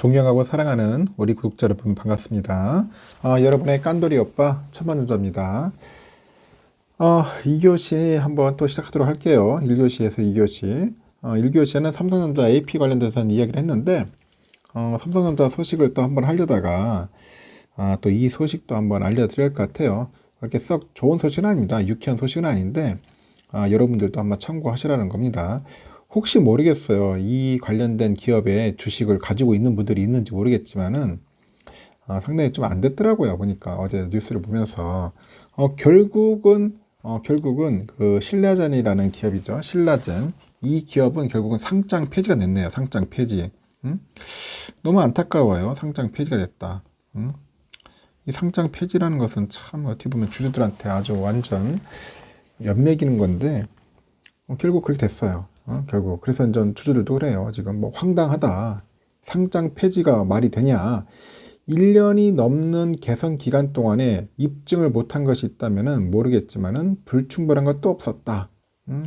존경하고 사랑하는 우리 구독자 여러분 반갑습니다. 여러분의 깐돌이 오빠 천만전자입니다. 2교시 한번 또 시작하도록 할게요. 1교시에서 2교시. 1교시에는 삼성전자 AP 관련돼서 이야기를 했는데 삼성전자 소식을 또 한번 하려다가 또 이 소식도 한번 알려드릴 것 같아요. 그렇게 썩 좋은 소식은 아닙니다. 유쾌한 소식은 아닌데 여러분들도 한번 참고하시라는 겁니다. 혹시 모르겠어요. 이 관련된 기업의 주식을 가지고 있는 분들이 있는지 모르겠지만은 상당히 좀 안 됐더라고요. 보니까 어제 뉴스를 보면서 결국은 그 신라젠이라는 기업이죠. 신라젠. 이 기업은 결국은 상장 폐지가 됐네요. 상장 폐지. 너무 안타까워요. 상장 폐지가 됐다. 이 상장 폐지라는 것은 참 어떻게 보면 주주들한테 아주 완전 연맥이는 건데 결국 그렇게 됐어요. 결국 그래서 이제 주주들도 그래요. 지금 뭐 황당하다. 상장 폐지가 말이 되냐. 1년이 넘는 개선 기간 동안에 입증을 못한 것이 있다면은 모르겠지만은 불충분한 것도 없었다.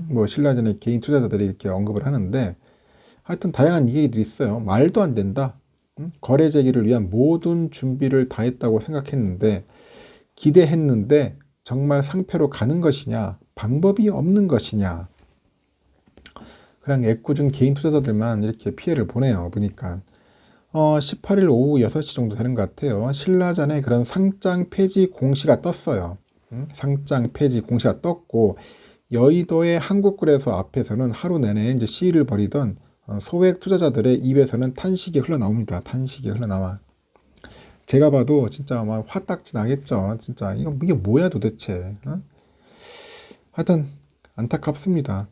뭐 신라전의 개인 투자자들이 이렇게 언급을 하는데 하여튼 다양한 얘기들이 있어요. 말도 안 된다. 거래 재개를 위한 모든 준비를 다 했다고 생각했는데 기대했는데 정말 상패로 가는 것이냐, 방법이 없는 것이냐. 그냥 애꿎은 개인 투자자들만 이렇게 피해를 보네요. 보니까 18일 오후 6시 정도 되는 것 같아요. 신라전에 그런 상장 폐지 공시가 떴어요. 상장 폐지 공시가 떴고 여의도의 한국거래소 앞에서는 하루 내내 이제 시위를 벌이던 소액 투자자들의 입에서는 탄식이 흘러나옵니다. 탄식이 흘러나와. 제가 봐도 진짜 막 화딱지 나겠죠. 진짜 이게 뭐야 도대체. 하여튼 안타깝습니다.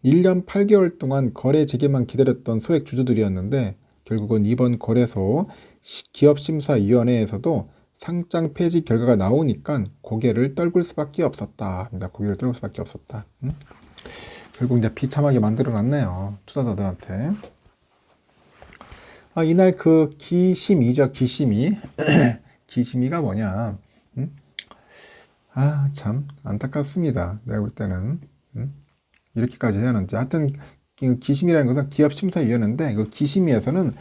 1년 8개월 동안 거래 재개만 기다렸던 소액 주주들이었는데 결국은 이번 거래소 기업심사위원회에서도 상장 폐지 결과가 나오니까 고개를 떨굴 수밖에 없었다. 고개를 떨굴 수밖에 없었다. 결국 이제 비참하게 만들어놨네요. 투자자들한테. 이날 그 기심이죠. 기심이. 기심이가 뭐냐. 참 안타깝습니다. 내가 볼 때는. 이렇게까지 해야 하는지. 하여튼 기심이라는 것은 기업심사위원회인데 그 기심위에서는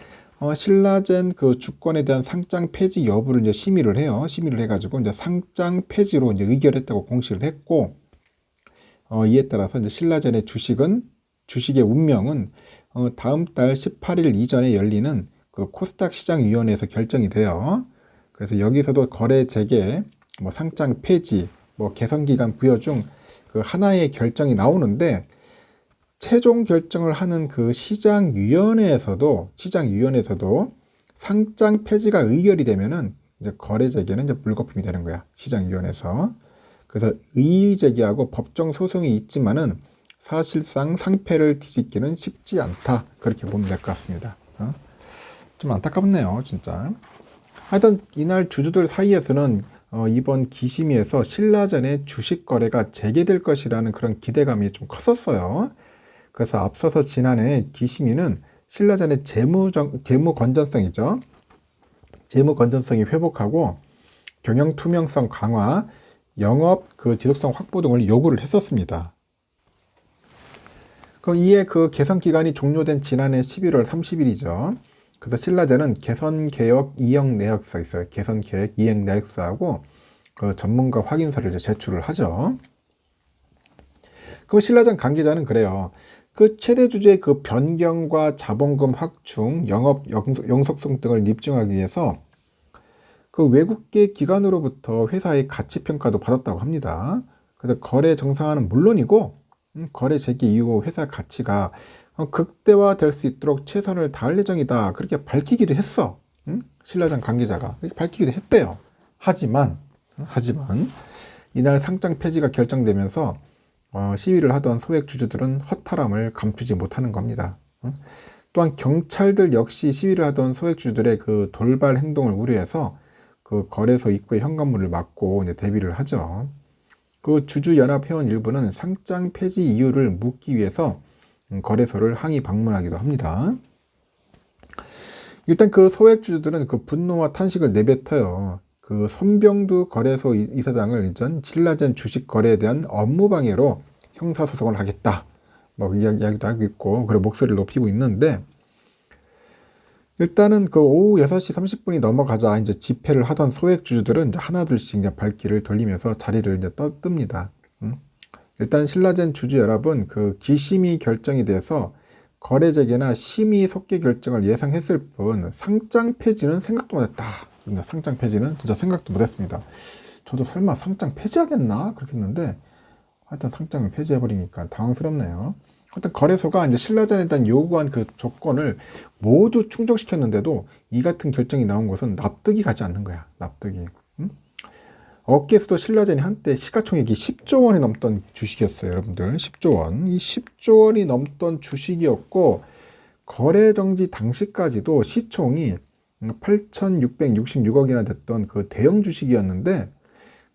신라젠 그 주권에 대한 상장 폐지 여부를 이제 심의를 해요. 심의를 해가지고 이제 상장 폐지로 이제 의결했다고 공시를 했고 이에 따라서 이제 신라젠의 주식의 운명은 다음 달 18일 이전에 열리는 그 코스닥 시장위원회에서 결정이 돼요. 그래서 여기서도 거래 재개, 뭐 상장 폐지, 뭐 개선 기간 부여 중 그 하나의 결정이 나오는데 최종 결정을 하는 그 시장위원회에서도 상장 폐지가 의결이 되면은 이제 거래 재개는 이제 불거품이 되는 거야. 시장위원회에서. 그래서 이의 제기하고 법정 소송이 있지만은 사실상 상패를 뒤집기는 쉽지 않다. 그렇게 보면 될 것 같습니다. 좀 안타깝네요, 진짜. 하여튼 이날 주주들 사이에서는 이번 기심위에서 신라전의 주식 거래가 재개될 것이라는 그런 기대감이 좀 컸었어요. 그래서 앞서서 지난해 기심위는 신라전의 재무 건전성이죠. 재무 건전성이 회복하고 경영 투명성 강화, 영업 그 지속성 확보 등을 요구를 했었습니다. 이에 그 개선 기간이 종료된 지난해 11월 30일이죠. 그래서 신라젠은 개선 개혁 이행 내역서 있어요. 개선 계획 이행 내역서하고 그 전문가 확인서를 이제 제출을 하죠. 그럼 신라젠 관계자는 그래요. 그 최대 주주의 그 변경과 자본금 확충, 영업 영속성 등을 입증하기 위해서 그 외국계 기관으로부터 회사의 가치 평가도 받았다고 합니다. 그래서 거래 정상화는 물론이고 거래 재개 이후 회사 가치가 극대화될 수 있도록 최선을 다할 예정이다. 그렇게 밝히기도 했어. 신라전 관계자가 그렇게 밝히기도 했대요. 하지만 이날 상장 폐지가 결정되면서 시위를 하던 소액 주주들은 허탈함을 감추지 못하는 겁니다. 또한 경찰들 역시 시위를 하던 소액 주주들의 그 돌발 행동을 우려해서 그 거래소 입구의 현관문을 막고 이제 대비를 하죠. 그 주주연합 회원 일부는 상장 폐지 이유를 묻기 위해서 거래소를 항의 방문하기도 합니다. 일단 그 소액 주주들은 그 분노와 탄식을 내뱉어요. 그 손병두 거래소 이사장을 이전 신라젠 주식 거래에 대한 업무 방해로 형사소송을 하겠다. 뭐 이야기도 하고 있고, 그리고 목소리를 높이고 있는데, 일단은 그 오후 6시 30분이 넘어가자 이제 집회를 하던 소액주주들은 이제 하나둘씩 이제 발길을 돌리면서 자리를 이제 뜹니다. 일단 신라젠 주주 여러분, 그 기심이 결정이 돼서 거래 재개나 심의 속개 결정을 예상했을 뿐 상장 폐지는 생각도 못했다. 상장 폐지는 진짜 생각도 못했습니다. 저도 설마 상장 폐지하겠나 그렇게 했는데 하여튼 상장을 폐지해버리니까 당황스럽네요. 하여튼 거래소가 이제 신라젠에 대한 요구한 그 조건을 모두 충족시켰는데도 이 같은 결정이 나온 것은 납득이 가지 않는 거야. 납득이. 업계에서도 신라젠이 한때 시가총액이 10조 원이 넘던 주식이었어요. 여러분들 10조 원. 이 10조 원이 넘던 주식이었고 거래 정지 당시까지도 시총이 8,666억이나 됐던 그 대형 주식이었는데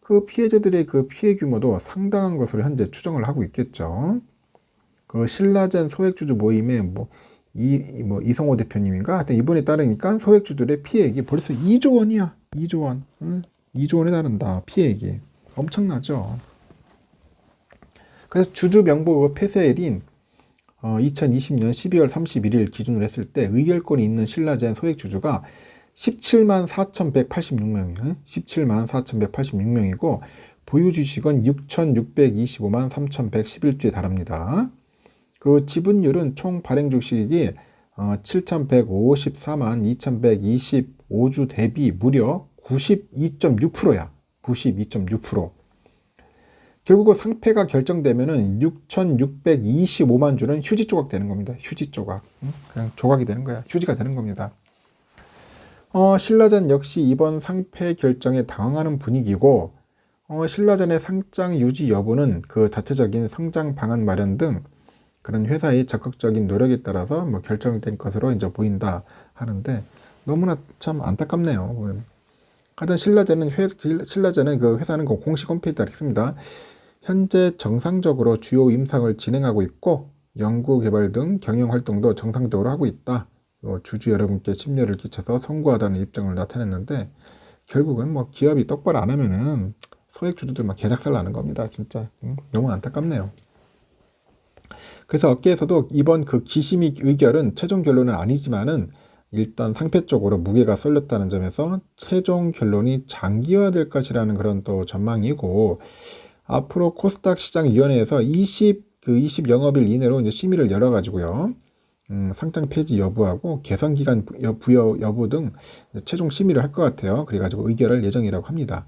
그 피해자들의 그 피해 규모도 상당한 것으로 현재 추정을 하고 있겠죠. 그 신라젠 소액주주 모임에 이성호 대표님인가? 하여튼 이분에 따르니까 소액주주들의 피해액이 벌써 2조 원이야. 2조 원. 2조 원에 달한다. 피해액이. 엄청나죠. 그래서 주주 명부 폐쇄일인 2020년 12월 31일 기준으로 했을 때 의결권이 있는 신라젠 소액주주가 17만 4,186명이에요. 17만 4,186명이고 보유 주식은 6,625만 3,111주에 달합니다. 그 지분율은 총 발행 주식이 7,154만 2,125주 대비 무려 92.6%야. 92.6%. 결국 상패가 결정되면은 6,625만 주는 휴지 조각 되는 겁니다. 휴지 조각. 그냥 조각이 되는 거야. 휴지가 되는 겁니다. 신라젠 역시 이번 상패 결정에 당황하는 분위기고, 신라젠의 상장 유지 여부는 그 자체적인 성장 방안 마련 등 그런 회사의 적극적인 노력에 따라서 뭐 결정된 것으로 이제 보인다 하는데 너무나 참 안타깝네요. 하여튼 신라젠은 그 회사는 그 공식 홈페이지에 있습니다. 현재 정상적으로 주요 임상을 진행하고 있고 연구 개발 등 경영 활동도 정상적으로 하고 있다. 주주 여러분께 심려를 끼쳐서 송구하다는 입장을 나타냈는데 결국은 뭐 기업이 똑바로 안 하면은 소액 주주들 막 개작살 나는 겁니다. 진짜 너무 안타깝네요. 그래서 업계에서도 이번 그 기심의 의결은 최종 결론은 아니지만은 일단 상패 쪽으로 무게가 쏠렸다는 점에서 최종 결론이 장기화될 것이라는 그런 또 전망이고 앞으로 코스닥 시장위원회에서 20 영업일 이내로 이제 심의를 열어가지고요. 상장 폐지 여부하고 개선 기간 부여 여부 등 최종 심의를 할 것 같아요. 그래가지고 의결할 예정이라고 합니다.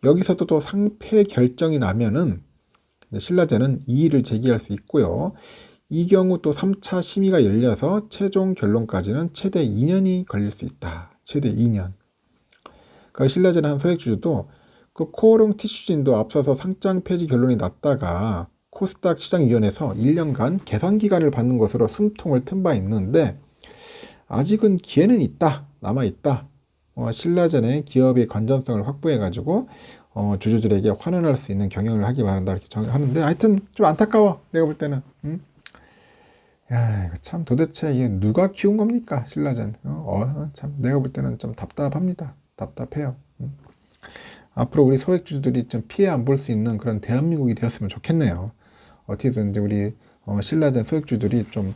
여기서도 또 상패 결정이 나면은 신라젠은 이의를 제기할 수 있고요. 이 경우 또 3차 심의가 열려서 최종 결론까지는 최대 2년이 걸릴 수 있다. 최대 2년. 그 신라젠 한 소액주주도 그 코오롱 티슈진도 앞서서 상장 폐지 결론이 났다가 코스닥 시장위원회에서 1년간 개선 기간을 받는 것으로 숨통을 튼 바 있는데 아직은 기회는 있다. 남아있다. 신라젠의 기업의 건전성을 확보해가지고 주주들에게 환원할 수 있는 경영을 하기 바란다 이렇게 하는데 하여튼 좀 안타까워. 내가 볼 때는. 야, 이거 참 도대체 이게 누가 키운 겁니까? 신라젠. 참 내가 볼 때는 좀 답답합니다. 답답해요. 앞으로 우리 소액주주들이 좀 피해 안 볼 수 있는 그런 대한민국이 되었으면 좋겠네요. 어떻게든 이제 우리 신라젠 소액주주들이 좀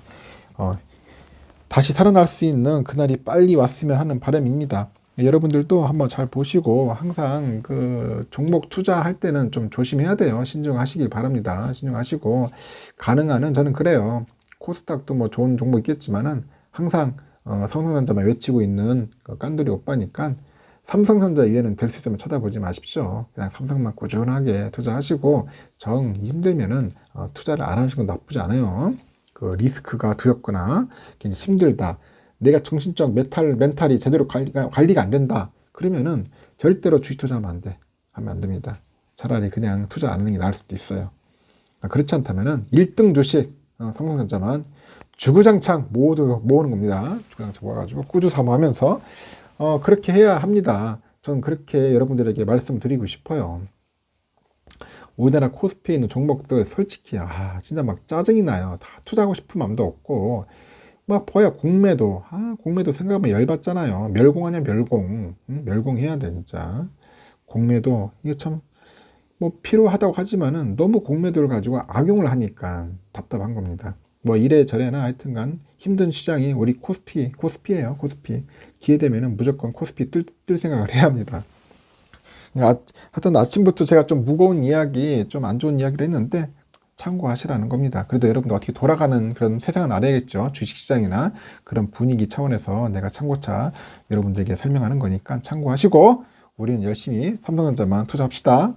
다시 살아날 수 있는 그날이 빨리 왔으면 하는 바람입니다. 여러분들도 한번 잘 보시고 항상 그 종목 투자할 때는 좀 조심해야 돼요. 신중하시길 바랍니다. 신중하시고 가능한 한 저는 그래요. 코스닥도 뭐 좋은 종목 있겠지만은 항상 삼성전자만 외치고 있는 그 깐돌이 오빠니까 삼성전자 이외에는 될 수 있으면 쳐다보지 마십시오. 그냥 삼성만 꾸준하게 투자하시고 정 힘들면은 투자를 안 하시는 건 나쁘지 않아요. 그 리스크가 두렵거나 굉장히 힘들다. 내가 정신적 멘탈이 제대로 관리가 안 된다. 그러면은 절대로 주식 투자하면 안 돼. 하면 안 됩니다. 차라리 그냥 투자 안 하는 게 나을 수도 있어요. 그렇지 않다면은 1등 주식 삼성전자만 주구장창 모으는 겁니다. 주구장창 모아가지고 꾸준사모하면서 그렇게 해야 합니다. 저는 그렇게 여러분들에게 말씀드리고 싶어요. 우리나라 코스피에 있는 종목들 솔직히 진짜 막 짜증이 나요. 다 투자하고 싶은 마음도 없고 막 뭐야 공매도 공매도 생각하면 열받잖아요. 멸공하냐 멸공. 멸공해야 돼 진짜. 공매도 이게 참 뭐 필요하다고 하지만은 너무 공매도를 가지고 악용을 하니까 답답한 겁니다. 뭐 이래저래나 하여튼간 힘든 시장이 우리 코스피예요. 코스피. 기회 되면은 무조건 코스피 뜰 생각을 해야 합니다. 하여튼 아침부터 제가 좀 무거운 이야기, 좀 안 좋은 이야기를 했는데 참고하시라는 겁니다. 그래도 여러분들 어떻게 돌아가는 그런 세상은 알아야겠죠. 주식시장이나 그런 분위기 차원에서 내가 참고차 여러분들에게 설명하는 거니까 참고하시고 우리는 열심히 삼성전자만 투자합시다.